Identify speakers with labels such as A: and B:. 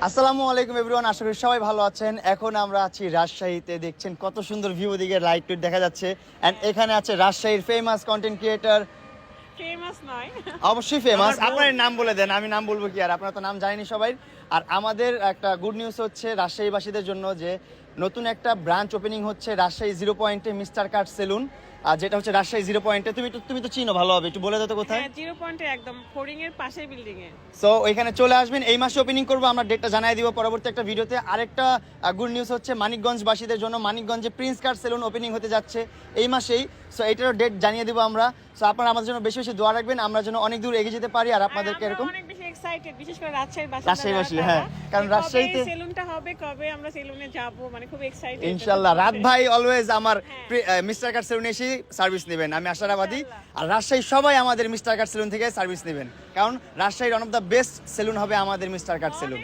A: আসসালামু আলাইকুম এভরিওয়ান, আশা করি সবাই ভালো আছেন। এখন আমরা আছি রাজশাহীতে, দেখছেন কত সুন্দর ভিউ, দিকে লাইট টুইট দেখা যাচ্ছে। এন্ড এখানে আছে রাজশাহীর ফেমাস কন্টেন্ট ক্রিয়েটর।
B: ফেমাস নয়,
A: অবশ্যই ফেমাস, আপনার নাম বলে দেন, আমি নাম বলবো কি আর, আপনারা তো নাম জানেনি সবাই। আর আমাদের একটা গুড নিউজ হচ্ছে রাজশাহীবাসীদের জন্য যে নতুন একটা ব্রাঞ্চ ওপেনিং হচ্ছে রাজশাহী 0 পয়েন্টে, মিস্টার কাট সেলুন, আর যেটা হচ্ছে রাজশাহী 0 পয়েন্টে। তুমি তো চিনো ভালো হবে, একটু বলে দাও তো কোথায়।
B: হ্যাঁ 0 পয়েন্টে একদম ফোরিং এর পাশের বিল্ডিং এ।
A: সো ওইখানে চলে আসবেন, এই মাসে ওপেনিং করবো, আমরা ডেটটা জানাই দিব পরবর্তী একটা ভিডিওতে। আরেকটা গুড নিউজ হচ্ছে মানিকগঞ্জবাসীদের জন্য, মানিকগঞ্জে প্রিন্স কাট সেলুন ওপেনিং হতে যাচ্ছে এই মাসেই। সো এটারও ডেট জানিয়ে দিব আমরা। সো আপনারা আমাদের জন্য বেশি বেশি দোয়া রাখবেন, আমরা যেন অনেক দূর এগিয়ে যেতে পারি আর আপনাদেরকে এরকম
B: অনেক বেশি এক্সাইটেড, বিশেষ করে
A: রাজশাহীবাসী, হ্যাঁ, কারণ রাজশাহীতে
B: সেলুনটা হবে, কবে আমরা সেলুনে যাব, মানে খুব এক্সাইটেড
A: ইনশাল্লাহ। রাত ভাই অলওয়েজ আমার মিস্টার কাট সেলুনে এসে সার্ভিস নেবেন, আমি আশাবাদী। আর রাজশাহী সবাই আমাদের মিস্টার কাট সেলুন থেকে সার্ভিস নেবেন, কারণ রাজশাহীর one of the best salon হবে আমাদের মিস্টার কাট সেলুন।